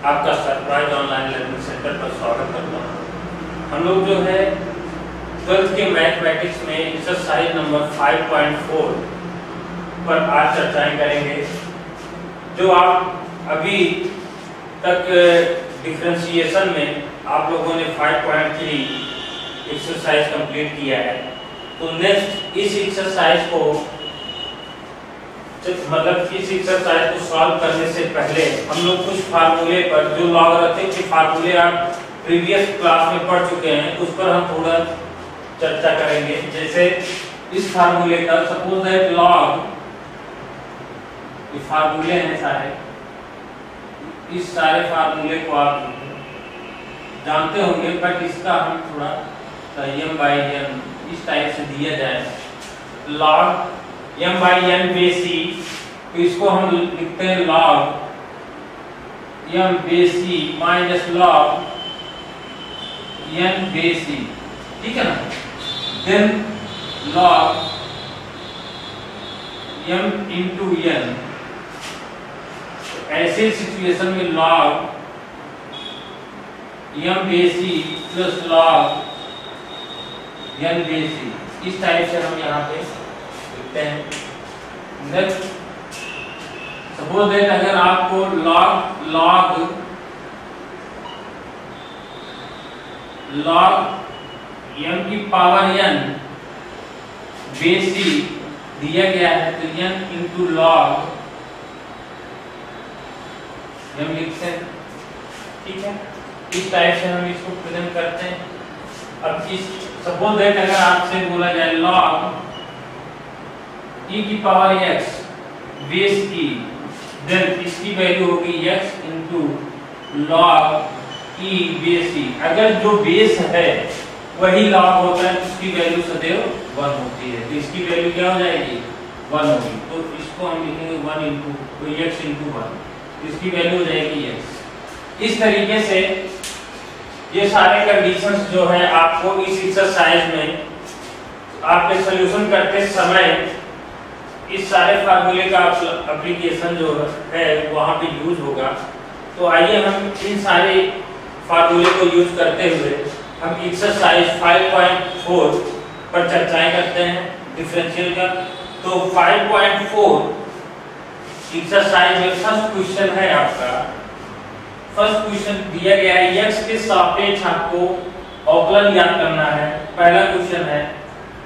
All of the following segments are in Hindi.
आपका सरप्राइज ऑनलाइन लर्निंग सेंटर पर स्वागत करता हूँ। हम लोग जो है 12th के मैथमेटिक्स में एक्सरसाइज नंबर 5.4 पर आज चर्चाएं करेंगे। जो आप अभी तक डिफरेंशिएशन में आप लोगों ने 5.3 एक्सरसाइज कंप्लीट किया है, तो नेक्स्ट इस एक्सरसाइज को इस एक्सरसाइज को सॉल्व करने से पहले हम लोग कुछ फार्मूले पर, जो लॉगरिथम के फार्मूले आप प्रीवियस क्लास में पढ़ चुके हैं, उस पर हम थोड़ा चर्चा करेंगे। जैसे इस फार्मूले का सपोज दैट लॉग, ये फार्मूले हैं सारे, इस सारे फार्मूले को आप जानते होंगे, बट इसका हम थोड़ा m/n इस टाइप से दिया जाए। लॉग m/n बेसी, तो इसको हम लिखते हैं log m base e minus log n base e, ठीक है ना। Then log m into n, ऐसे सिचुएशन में log m base e plus log n base e, इस टाइप से हम यहाँ पे लिखते हैं। नेक्स्ट सपोज दैट अगर आपको लॉग m की पावर n बेसी दिया गया है, तो n इंटू लॉग m लिखते हैं, ठीक है। इस टाइप से हम इसको प्रेजेंट करते हैं। अब इस सपोज दैट अगर आपसे बोला जाए लॉग e की power x base e, then इसकी वैल्यू होगी x into log e base e। अगर जो बेस है वही लॉग होता है, उसकी वैल्यू सदैव 1 होती है, तो इसकी वैल्यू क्या हो जाएगी 1 होगी। तो इसको हम लिखेंगे 1 इंटू x इंटू 1, इसकी वैल्यू हो जाएगी x। इस तरीके से ये सारे कंडीशंस जो है आपको इस एक्सरसाइज में आपके सॉल्यूशन करते समय इस सारे फार्मूले का एप्लीकेशन जो है वहां पे यूज होगा। तो आइए हम इन सारे फार्मूले को यूज करते हुए हम एक्सरसाइज 5.4 पर चर्चाएं करते हैं डिफरेंशियल का। तो 5.4 एक्सरसाइज में फर्स्ट क्वेश्चन है आपका। फर्स्ट क्वेश्चन दिया गया है, x के सापेक्ष आपको अवकलन ज्ञात करना है। पहला क्वेश्चन है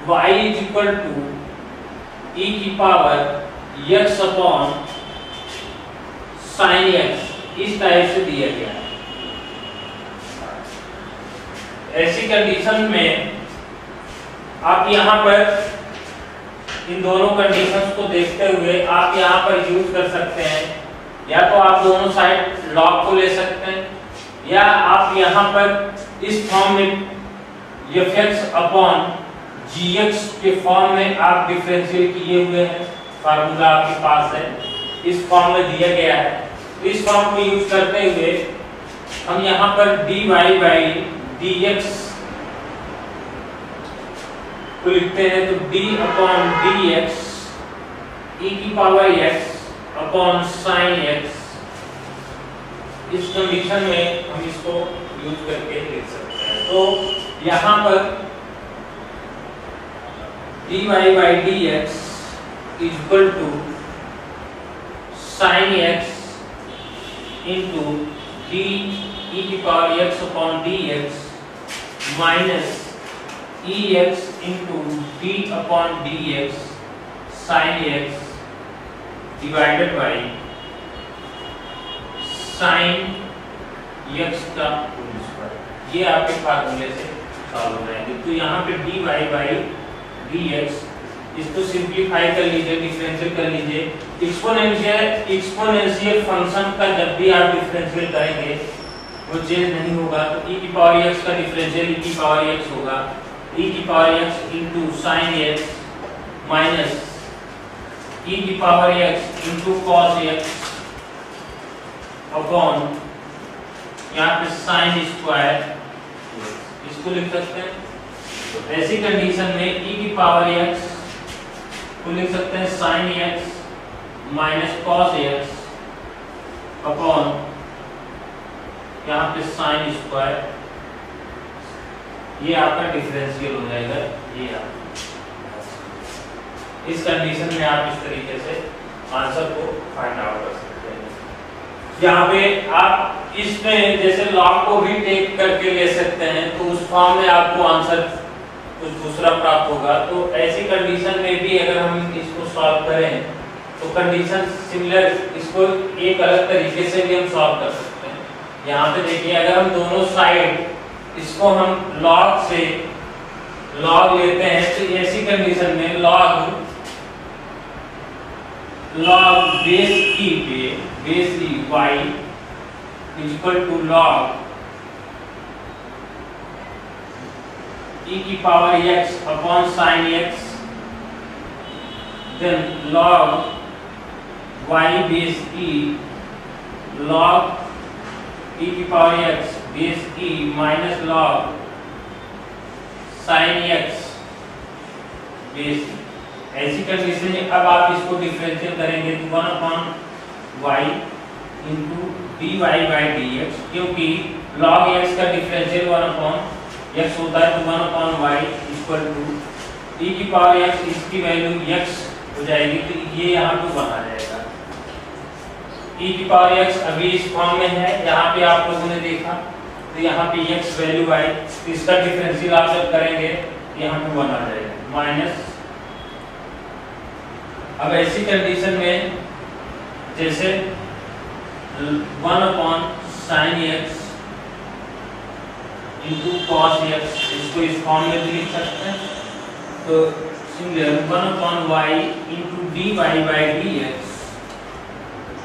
y is equal to e की power x upon sine x, इस टाइप से दिया गया है। ऐसी कंडीशन में आप यहाँ पर इन दोनों कंडीशंस को देखते हुए आप यहाँ पर यूज कर सकते हैं, या तो आप दोनों साइड लॉग को ले सकते हैं, या आप यहाँ पर इस फॉर्म में fx अपॉन gx के फॉर्म में आप डिफरेंशियल किए हुए हैं, फार्मूला आपके पास है, इस फॉर्म में दिया गया है। तो इस फॉर्म को यूज करते हुए हम यहाँ पर dy बाई dx को लिखते हैं, तो d अपॉन dx e की power x upon sine x, इस कंडीशन में हम इसको यूज करके लिख सकते हैं। तो यहाँ पर dy by dx is equal to sin x into d e की power x upon dx minus ex into d upon dx sin x divided by sin x का होल स्क्वायर। ये आपके फार्मूले से सॉल्व हो जाएंगे। तो यहाँ पे dy by dx, इसको सिंपलीफाई कर लीजिए, डिफरेंशियल कर लीजिए। एक्सपोनेंशियल फंक्शन का जब भी आप डिफरेंशियल करेंगे वो चेंज नहीं होगा, तो e की पावर x का डिफरेंशियल e की पावर x होगा, e की power x into sine x minus e की power x into cos x upon यहाँ पे साइन स्क्वायर, इसको लिख सकते हैं। तो ऐसी कंडीशन में e की पावर x को लिख सकते हैं sine x minus cos x upon यहाँ पे साइन स्क्वायर, ये आपका डिफरेंशियल हो जाएगा। ये आप इस कंडीशन में आप इस तरीके से आंसर को फाइंड आउट कर सकते हैं। यहाँ पे आप इसमें जैसे लॉग को भी टेक करके ले सकते हैं, तो उस फॉर्म में आपको आंसर कुछ दूसरा प्राप्त होगा। तो ऐसी कंडीशन में भी अगर हम इसको सॉल्व करें तो कंडीशन सिमिलर, इसको एक अलग तरीके से भी हम सॉल्व कर सकते हैं। यहाँ पे देखिए, अगर हम दोनों साइड इसको हम लॉग से लॉग लेते हैं, तो ऐसी कंडीशन में लॉग बेस ई पे base E Y is equal to log e की power x upon sine x, then log y base e log e की power x base e minus log sine x base e। ऐसी कंडीशन में अब आप इसको डिफरेंशियल करेंगे तो 1 upon y into dy by dx, क्योंकि log x का डिफरेंशियल 1 अपॉन x होता है, तो 1 upon y equal to e की पावर x, इसकी वैल्यू x हो जाएगी, तो ये यहाँ पे बना जाएगा। e की पावर x अभी इस फॉर्म में है, यहाँ पे आप लोगों ने देखा, तो यहाँ पे x वैल्यू आई, तो इसका डिफरेंशियल आप जब करेंगे यहाँ पे बना जाएगा माइनस। अब ऐसी कंडीशन में जैसे 1 upon sine x into cos x, इसको इस फॉर्म में भी लिख सकते हैं। तो similar 1 upon y into dy by dx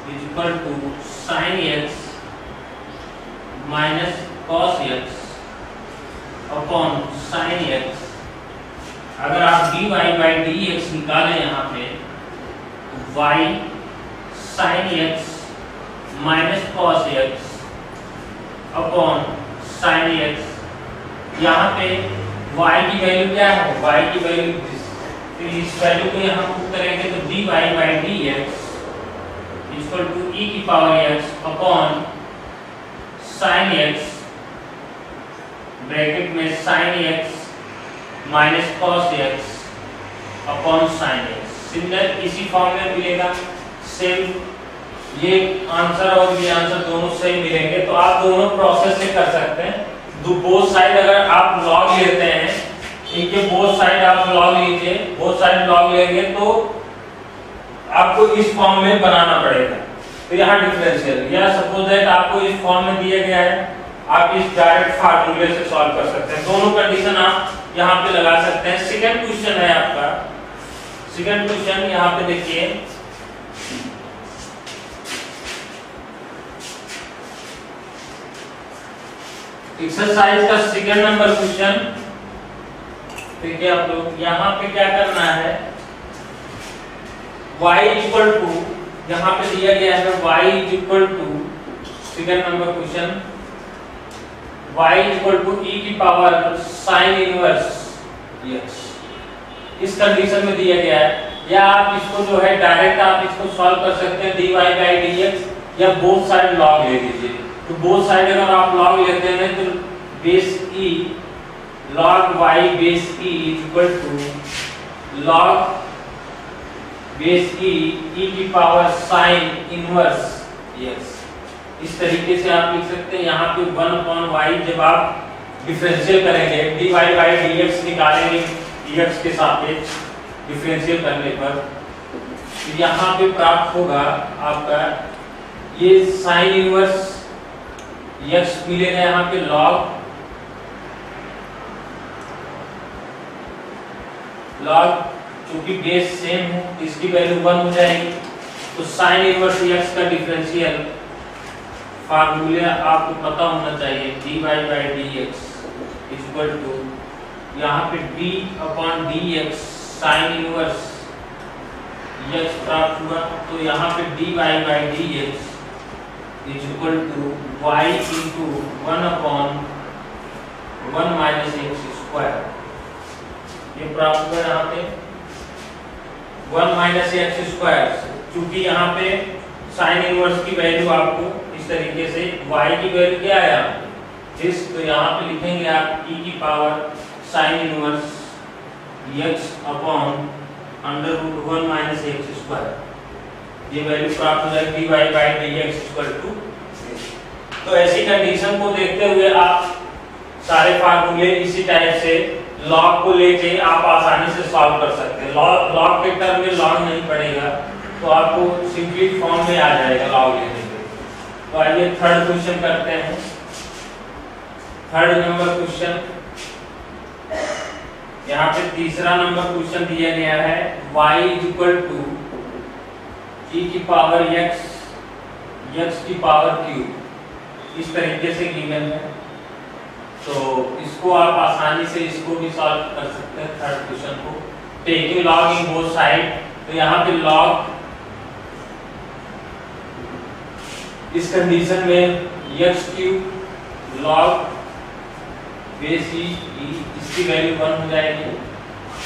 is equal to sine x minus cos x upon sine x। अगर आप dy बाई dx निकालें यहाँ पे, y sine x minus cos x upon sine x, यहाँ पे y की वैल्यू क्या है, y की वैल्यू, तो इस वैल्यू को यहाँ पुट करेंगे तो dy by dx equal to e की power x upon sine x, bracket में sine x minus cos x upon sine x। Similar इसी फॉर्म में मिलेगा, सेम ये आंसर और ये आंसर दोनों सेम मिलेंगे। तो आप दोनों प्रोसेस से कर सकते हैं। बोथ साइड अगर आप लॉग लेते हैं, इनके बोथ साइड आप लॉग लीजिए, बोथ साइड लॉग लेंगे तो आपको इस फॉर्म में बनाना पड़ेगा। तो यहाँ डिफरेंशियल, या सपोज दैट आपको इस फॉर्म में दिया गया है, आप इस डायरेक्ट फार्मूले से सॉल्व कर सकते हैं। दोनों कंडीशन आप यहाँ पे लगा सकते हैं। सेकंड क्वेश्चन है आपका, सेकंड क्वेश्चन यहाँ पे देखिए, एक्सरसाइज का सेकंड नंबर क्वेश्चन। देखिए आप लोग, यहाँ पे क्या करना है, y इक्वल टू, यहाँ पे दिया गया है y equal to, second number question, y equal to e की पावर साइन इनवर्स x, इस कंडीशन में दिया गया है। या आप इसको जो है डायरेक्ट आप इसको सॉल्व कर सकते हैं dy बाई dx, या बोथ साइड लॉग ले लीजिए। तो बोथ साइड अगर आप लॉग लेते हैं तो base e log y base e equal to log base e की पावर साइन इनवर्स x, इस तरीके से आप लिख सकते हैं। यहाँ पे 1 अपॉन y जब आप डिफरेंशियल करेंगे, dy बाई dx निकालेंगे dx के सापेक्ष डिफरेंशियल करने पर, तो यहाँ पे प्राप्त होगा आपका ये साइन इनवर्स x मिलेगा, यहाँ पे log चूंकि बेस सेम है इसकी वैल्यू 1 हो जाएगी। तो साइन इनवर्स x का डिफरेंशियल फार्मूला आपको पता होना चाहिए, dy by dx equal to, यहाँ पे d upon dx sine inverse x प्राप्त हुआ, तो यहाँ पे dy by dx is equal to y into 1 upon 1 minus X square, ये प्राप्त हुआ यहाँ पे 1 माइनस एक्स स्क्वायर। चूंकि यहाँ पे साइन इनवर्स की वैल्यू आपको इस तरीके से y की वैल्यू क्या आया दिस, तो यहाँ पे लिखेंगे आप e की power sine inverse x upon under root 1 minus X square, ये वैल्यू प्राप्त हो जाएगी dy by dx equal to. तो ऐसी कंडीशन को देखते हुए आप सारे फार्मूले इसी टाइप से लॉग को लेके आप आसानी से सॉल्व कर सकते हैं। लॉग के टर्म में लॉग नहीं पड़ेगा तो आपको सिंपली फॉर्म में आ जाएगा लॉग लेने पे। तो आइए थर्ड क्वेश्चन करते हैं। थर्ड नंबर क्वेश्चन, यहाँ पे तीसरा नंबर क्वेश्चन दिया गया है y इक्वल टू e की पावर x की पावर क्यूब, इस तरीके से गिवन है। तो इसको आप आसानी से इसको भी सॉल्व कर सकते हैं थर्ड क्वेश्चन को, taking log in both side. तो यहाँ पे लॉग इस कंडीशन में x क्यूब लॉग बेस ई, इसकी वैल्यू 1 हो जाएगी।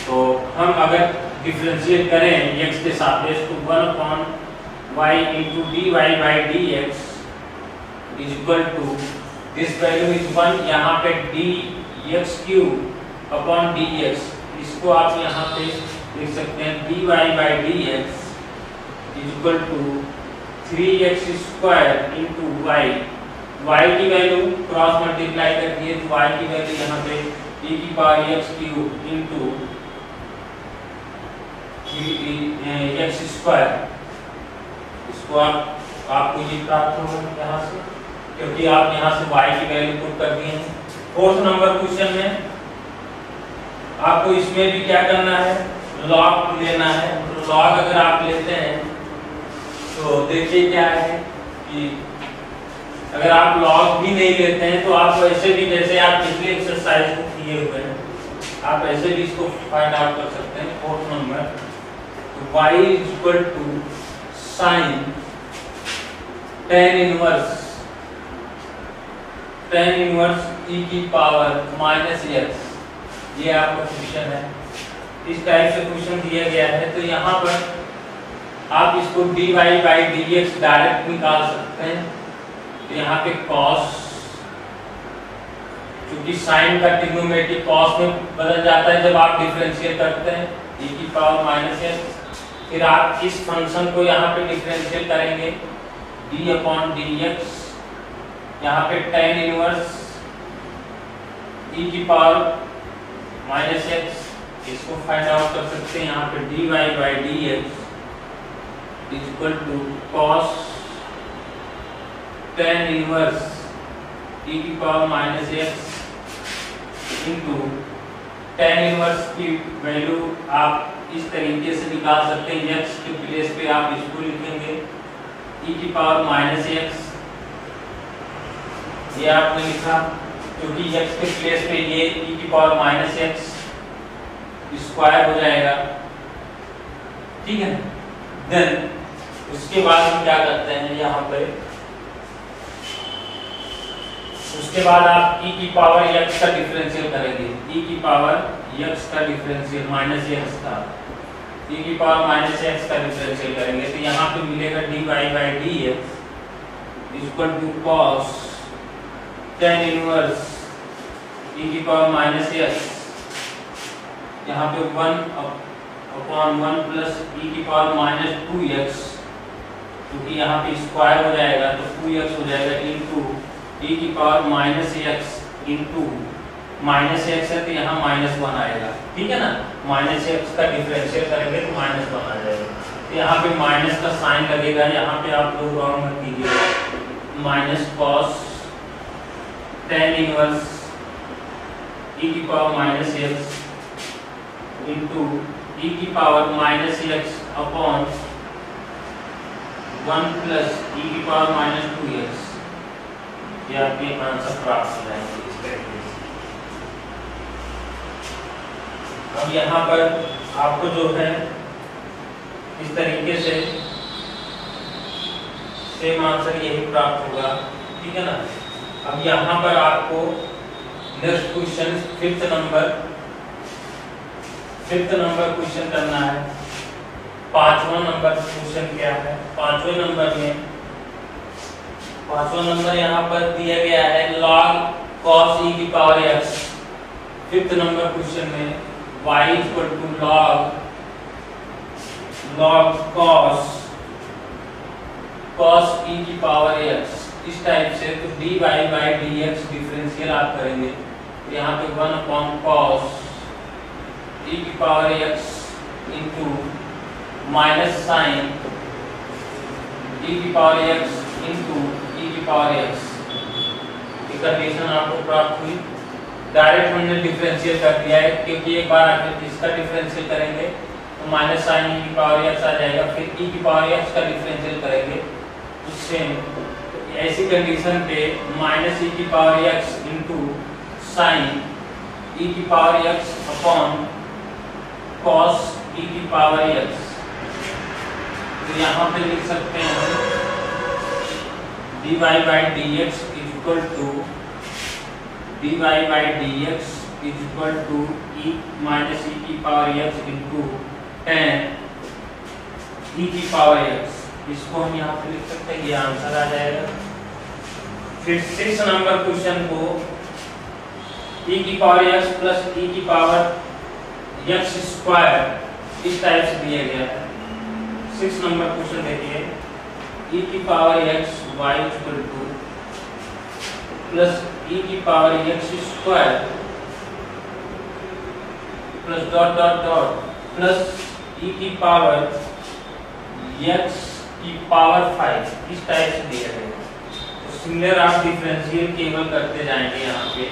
तो हम अगर डिफरेंशिएट करें x के सापेक्ष तो 1 upon y into dy by dx is equal to this value is 1, यहाँ पे dx क्यूब अपॉन dx, इसको आप यहाँ पे लिख सकते हैं dy by dx is equal to 3x square into y की वैल्यू क्रॉस मल्टीप्लाई कर दिए तो y की वैल्यू यहाँ पे e की power x cube into x square, इसको आपको ये प्राप्त होगा यहाँ से, क्योंकि आप यहाँ से y की वैल्यू पुट कर दिए हैं। फोर्थ नंबर क्वेश्चन में आपको इसमें भी क्या करना है, लॉग लेना है। तो लॉग अगर आप लेते हैं तो देखिए क्या है कि अगर आप लॉग भी नहीं लेते हैं तो आप ऐसे भी, जैसे आप पिछले एक्सरसाइज को किए हुए हैं, आप ऐसे भी इसको फाइंड आउट कर सकते हैं। Fourth number y is equal to sine tan inverse e की पावर माइनस x, ये आपका क्वेश्चन है। इस टाइप से क्वेश्चन दिया गया है। तो यहाँ पर आप इसको dy बाई dx डायरेक्ट निकाल सकते हैं। तो यहाँ पे cos, क्योंकि साइन का ट्रिग्नोमेट्रिक cos में बदल जाता है जब आप डिफरेंशिएट करते हैं, e की पावर माइनस x। फिर आप इस फंक्शन को यहाँ पे डिफरेंशिएट करेंगे d अपॉन dx, यहाँ पे tan इनवर्स e की पावर माइनस x, इसको फाइंड आउट कर सकते हैं। यहाँ पे dy by dx is equal to cos tan inverse e की power minus x into tan inverse की वैल्यू आप इस तरीके से निकाल सकते हैं। x के प्लेस पे आप इसको लिखेंगे e की पावर माइनस x, ये आपने लिखा क्योंकि x के प्लेस पे ये e की पावर माइनस x स्क्वायर हो जाएगा, ठीक है। देन उसके बाद हम क्या करते हैं यहाँ पे, उसके बाद आप e की पावर x का डिफरेंशियल करेंगे। e की पावर x का डिफरेंशियल माइनस x था, e की पावर माइनस x का डिफरेंशियल करेंगे तो यहाँ पे मिलेगा dy by dx equal to cos tan inverse e की पावर माइनस x, यहाँ पे 1 अपॉन 1 प्लस e की पावर माइनस 2x, क्योंकि यहाँ पे स्क्वायर हो जाएगा तो 2x हो जाएगा इंटू e की power minus x into minus x है तो यहाँ माइनस 1 आएगा, ठीक है ना। माइनस x का डिफरेंशियल करेंगे तो माइनस 1 आ जाएगा। तो यहाँ पे माइनस का साइन लगेगा, यहाँ पे आप लोग रॉन्ग मत कीजिएगा। Minus cos tan inverse e की power minus x into e की power minus x upon 1 plus e की पावर माइनस 2x, ये आपके आंसर प्राप्त हो जाएंगे इस तरीके से। अब यहाँ पर आपको जो है इस तरीके से सेम आंसर यही प्राप्त होगा, ठीक है ना। अब यहाँ पर आपको next question fifth number question करना है। पांचवा नंबर क्वेश्चन क्या है? पांचवें नंबर यहाँ पर दिया गया है log cos e की power x। Fifth number question में y equal to log cos e की पावर x। इस टाइप से तो dy by dx डिफरेंशियल आप करेंगे, यहाँ पे 1/cos e की power x into minus sine e की पावर x इंटू e की पावर x की कंडीशन आपको प्राप्त हुई। डायरेक्ट हमने डिफरेंशियल कर दिया है, क्योंकि एक बार आगे इसका डिफरेंशियल करेंगे तो माइनस साइन e की पावर x आ जाएगा, फिर e की पावर x का डिफरेंशियल करेंगे तो सेम। ऐसी कंडीशन पे माइनस e की power x into sine e की power x upon cos e की पावर x, तो यहाँ पे लिख सकते हैं dy by dx is equal to e minus e की power x into tan e की पावर x। इसको हम यहाँ पे लिख सकते हैं, ये आंसर आ जाएगा। फिर 6 नंबर क्वेश्चन को e की पावर x प्लस e की पावर x स्क्वायर इस टाइप से दिया गया है। 6 नंबर क्वेश्चन देखिए, e की power x y equal two plus e की power x square plus dot dot dot plus e की पावर x की पावर 5 इस टाइप से दिया गया है। तो सिमिलर आप डिफरेंशियल केवल करते जाएंगे यहाँ पे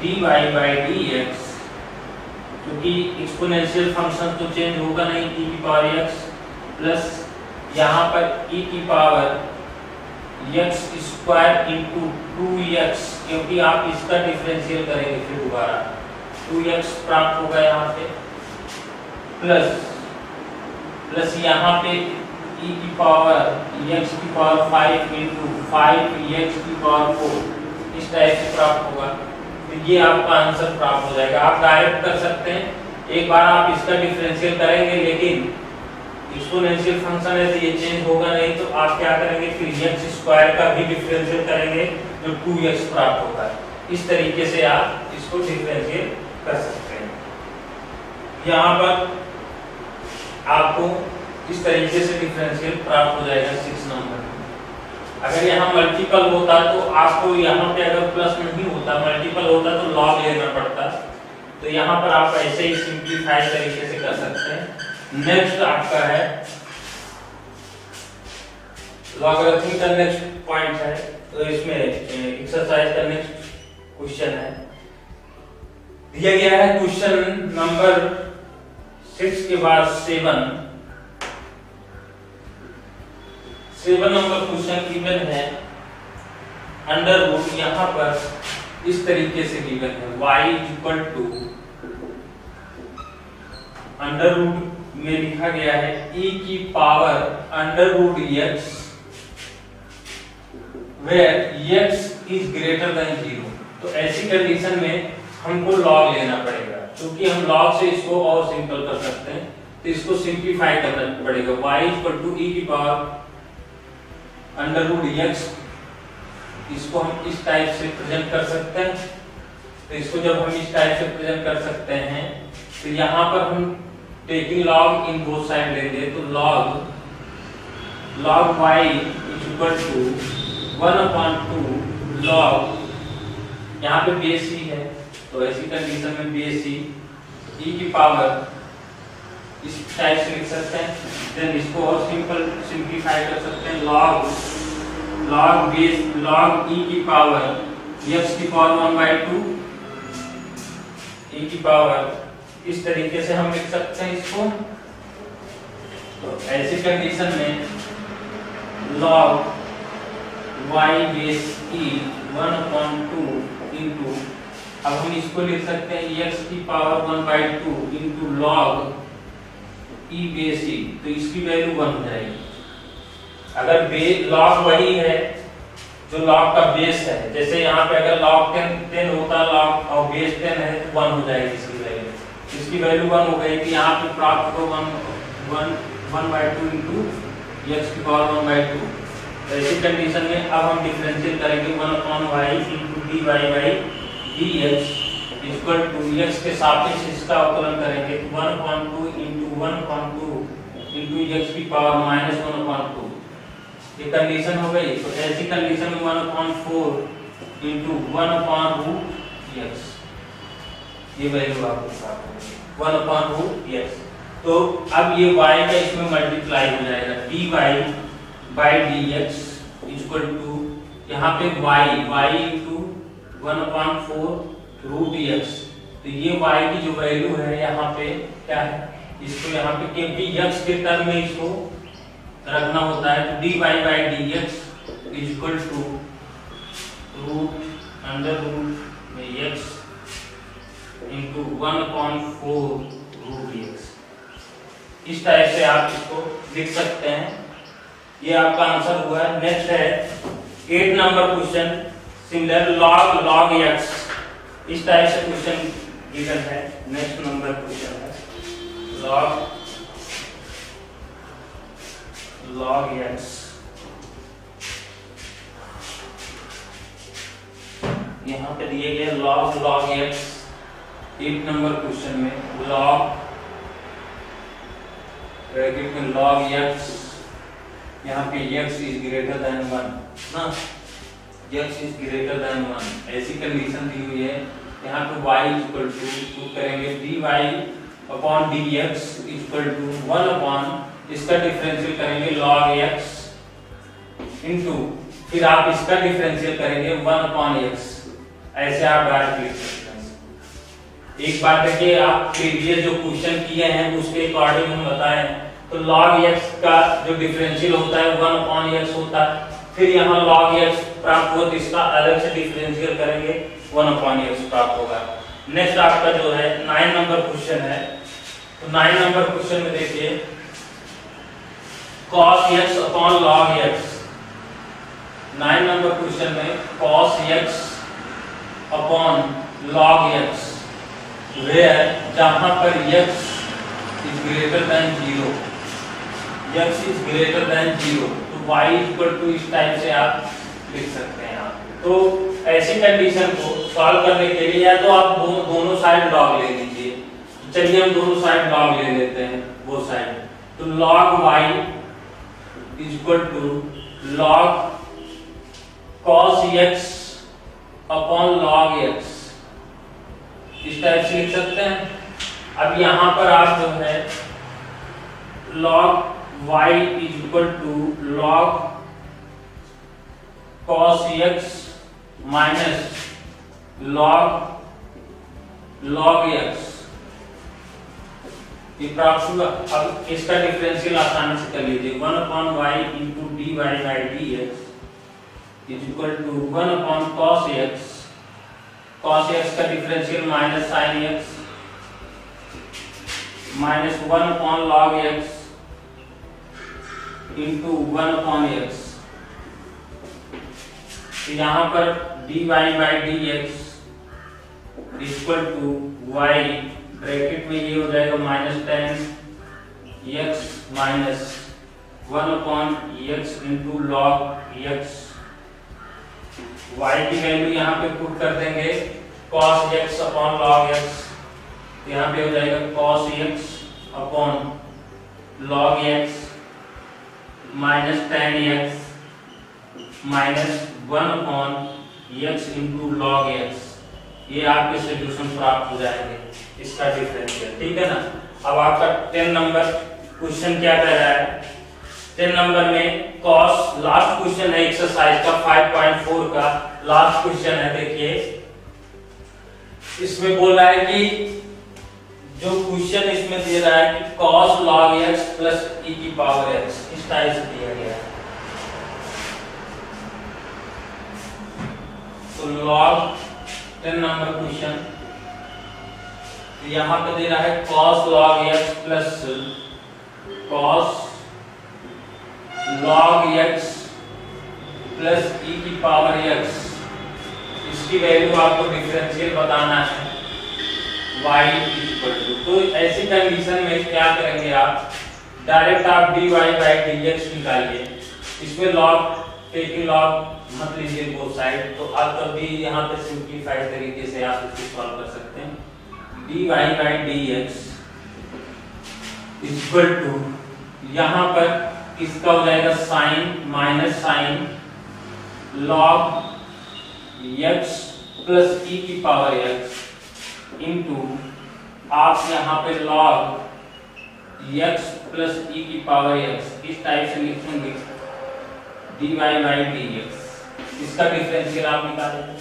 dy by dx, क्योंकि एक्सपोनेंशियल फंक्शन तो चेंज होगा नहीं, e की पावर x प्लस यहाँ पर e की power x square into 2x, क्योंकि आप इसका डिफरेंशियल करेंगे फिर दोबारा 2x प्राप्त होगा यहाँ पे, प्लस यहाँ पे e की पावर x की पावर 5 इंटू 5x की पावर 4 इस टाइप से प्राप्त होगा। तो ये आपका आंसर प्राप्त हो जाएगा। आप डायरेक्ट कर सकते हैं, एक बार आप इसका डिफरेंशियल करेंगे, लेकिन एक्सपोनेंशियल फंक्शन है तो ये चेंज होगा नहीं, तो आप क्या करेंगे फिर x स्क्वायर का भी डिफरेंशियल करेंगे जो 2x प्राप्त होगा। इस तरीके से आप इसको डिफरेंशियल कर सकते हैं। यहाँ पर आपको इस तरीके से डिफरेंशियल प्राप्त हो जाएगा 6 नंबर। अगर यहाँ मल्टीपल होता तो आपको यहाँ पे अगर प्लस नहीं होता, मल्टीपल होता तो लॉग लेना पड़ता, तो यहाँ पर आप ऐसे ही सिंप्लीफाई तरीके से कर सकते हैं। नेक्स्ट आपका है लॉगरिथम का नेक्स्ट पॉइंट है, तो इसमें एक्सरसाइज का नेक्स्ट क्वेश्चन है दिया गया है। क्वेश्चन नंबर 6 के बाद 7 नंबर क्वेश्चन गिवन है। अंडर रूट यहाँ पर इस तरीके से गिवन है, y equal to under root में लिखा गया है e की power under root x where x is greater than 0। तो ऐसी कंडीशन में हमको log लेना पड़ेगा, क्योंकि हम log से इसको और सिंपल कर सकते हैं, तो इसको सिंप्लीफाई करना पड़ेगा। y इक्वल टू e की पावर अंडर रूट x, इसको हम इस टाइप से प्रेजेंट कर सकते हैं। तो इसको जब हम इस टाइप से प्रेजेंट कर सकते हैं, तो यहाँ पर हम taking log in both side लेंगे, तो log y is equal to 1/2 log, यहाँ पे बेस ही है तो ऐसी कंडीशन में बेस ही e की पावर इस टाइप से लिख सकते हैं। देन इसको और सिंप्लीफाई कर सकते हैं, log e की पावर x की पावर 1/2 e की पावर, इस तरीके से हम लिख सकते हैं इसको। तो ऐसी कंडीशन में log y base e 1/2 into, अब हम इसको लिख सकते हैं x की power 1/2 into log e base e, तो इसकी वैल्यू 1 हो जाएगी। अगर log वही है जो log का बेस है, जैसे यहाँ पे अगर log 10 होता log और बेस 10 है तो 1 हो जाएगी इसकी वैल्यू। इसकी वैल्यू 1 हो गई कि यहाँ पे प्राप्त हो 1 1/2 इंटू x की पावर 1/2। ऐसी कंडीशन में अब हम डिफरेंशियल करेंगे 1/y into dy by dx equal to x के सापेक्ष इसका अवकलन करेंगे 1/2 इंटू 1/2 इंटू x की पावर -1/2। ये कंडीशन हो गई। तो ऐसी कंडीशन में 1/4 इंटू 1/√x ये वैल्यू आपको प्राप्त होगी 1/√x। तो अब ये y का इसमें मल्टीप्लाई हो जाएगा dy by dx equal to यहाँ पे y इंटू 1/4√x। तो ये y की जो वैल्यू है यहाँ पे क्या है, इसको यहाँ पे क्योंकि x के टर्म में इसको रखना होता है तो dy by dx equal to √x into 1/4√x। इस टाइप से आप इसको लिख सकते हैं। ये आपका आंसर हुआ। नेक्स्ट है 8 number question similar log x। इस टाइप से क्वेश्चन गिवन है। नेक्स्ट नंबर क्वेश्चन है log x। यहाँ पे दिए गए log x 8 नंबर क्वेश्चन में log ब्रैकेट में log x यहाँ पे x इज ग्रेटर देन 1 ना, x इज ग्रेटर देन 1 ऐसी कंडीशन दी हुई है। यहाँ पे y इक्वल टू करेंगे dy upon dx equal to 1 upon इसका डिफरेंशियल करेंगे log x इनटू फिर आप इसका डिफरेंशियल करेंगे 1 अपॉन x। ऐसे आप डायरेक्ट लिख सकते हैं। एक बात है कि आप प्रीवियस जो क्वेश्चन किए हैं उसके अकॉर्डिंग हम बताएं तो log x का जो डिफरेंशियल होता है 1 अपॉन x होता है। फिर यहाँ log x प्राप्त हो तो इसका अलग से डिफरेंशियल करेंगे 1 अपॉन x प्राप्त होगा। नेक्स्ट आपका जो है 9 नंबर क्वेश्चन है। तो 9 नंबर क्वेश्चन में देखिए cos x upon log x। 9 number question में cos x upon log x where जहां पर x is greater than 0, x is greater than 0 तो y equal to इस टाइप से आप लिख सकते हैं। आप तो ऐसी कंडीशन को सॉल्व करने के लिए या तो आप दोनों साइड log ले लीजिए। चलिए हम दोनों साइड log ले लेते हैं, वो साइड। तो log y equal to log cos x upon log x इस टाइप से लिख सकते हैं। अब यहाँ पर आप जो है log y is equal to log cos x minus log x ये प्राप्त हुआ। अब इसका डिफरेंशियल आसानी से कर लीजिए 1 upon y into dy by dx is equal to 1 upon cos x। cos x का differential minus sin x minus 1 upon log x into 1 upon x। यहाँ पर dy by dx equal to y bracket में ये हो जाएगा -10 x minus 1 upon x into log x। y की वैल्यू यहाँ पे पुट कर देंगे cos x upon log x। यहाँ पे हो जाएगा cos x upon log x minus 10x minus 1 upon x into log x। ये आपके सोल्यूशन प्राप्त हो जाएंगे इसका डिफरेंशियल। ठीक है ना। अब आपका 10 नंबर क्वेश्चन क्या कह रहा है। 10 नंबर में cos लास्ट क्वेश्चन है एक्सरसाइज का 5.4 का लास्ट क्वेश्चन है। देखिए इसमें बोल रहा है कि जो क्वेश्चन इसमें दे रहा है कि cos log x plus e की पावर x इस टाइप से दिया गया है। तो log 10 नंबर क्वेश्चन यहाँ पे दे रहा है cos log x plus cos log x plus e की पावर x। इसकी वैल्यू आपको डिफरेंशियल बताना है y इक्वल टू। तो ऐसी कंडीशन में क्या करेंगे आप डायरेक्ट आप dy बाई dx निकालिए। इसमें log टेकिंग log मत लीजिए बोथ साइड, तो आप कभी यहाँ पे सिंप्लीफाइड तरीके से आप इसको सॉल्व कर सकते हैं। dy by dx equal to यहाँ पर इसका हो जाएगा sine minus sine log x plus e की पावर x इंटू आप यहाँ पे log x प्लस e की पावर x इस टाइप से लिखेंगे dy बाई dx। इसका डिफरेंशियल आप निकालेंगे,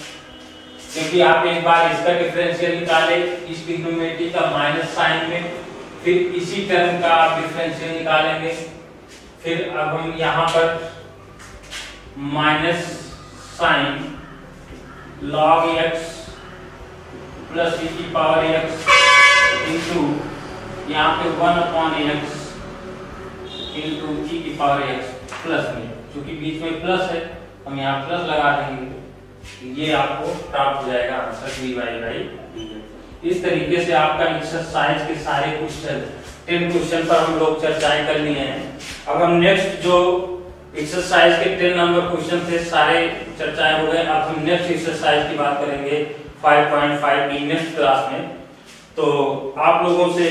क्योंकि आप एक बार इसका डिफरेंशियल निकाले इस ट्रिग्नोमेट्री का माइनस साइन में, फिर इसी टर्म का आप डिफरेंशियल निकालेंगे। फिर अब हम यहाँ पर minus sine log x plus e की पावर x इंटू यहाँ पे 1/x इंटू e की पावर x प्लस में, क्योंकि बीच में प्लस है हम यहाँ प्लस लगा देंगे, ये आपको प्राप्त हो जाएगा आंसर dy बाई dx। इस तरीके से आपका एक्सरसाइज के सारे क्वेश्चन 10 क्वेश्चन पर हम लोग चर्चाएं कर लिए हैं। अब हम नेक्स्ट जो एक्सरसाइज के 10 नंबर क्वेश्चन थे सारे चर्चाएं हो गए। अब हम नेक्स्ट एक्सरसाइज की बात करेंगे 5.5 की नेक्स्ट क्लास में। तो आप लोगों से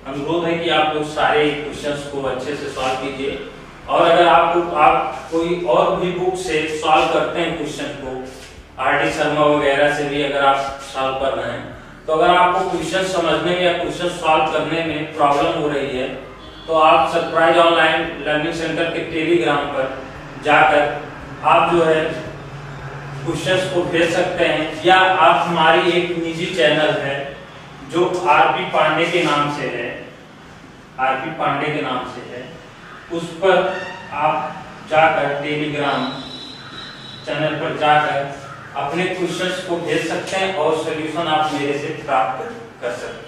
अनुरोध है कि आप लोग सारे क्वेश्चंस को अच्छे से सॉल्व कीजिए, और अगर आप कोई और भी बुक से सॉल्व करते हैं क्वेश्चन को, आर.डी. शर्मा वगैरह से भी अगर आप सॉल्व कर रहे हैं, तो अगर आपको क्वेश्चन समझने में या क्वेश्चन सॉल्व करने में प्रॉब्लम हो रही है, तो आप सरप्राइज ऑनलाइन लर्निंग सेंटर के टेलीग्राम पर जाकर आप जो है क्वेश्चंस को भेज सकते हैं, या आप हमारी एक निजी चैनल है जो आर.पी. पांडे के नाम से है, आर.पी. पांडे के नाम से है, उस पर आप जाकर टेलीग्राम चैनल पर जाकर अपने क्वेश्चंस को भेज सकते हैं और सॉल्यूशन आप मेरे से प्राप्त कर सकते हैं।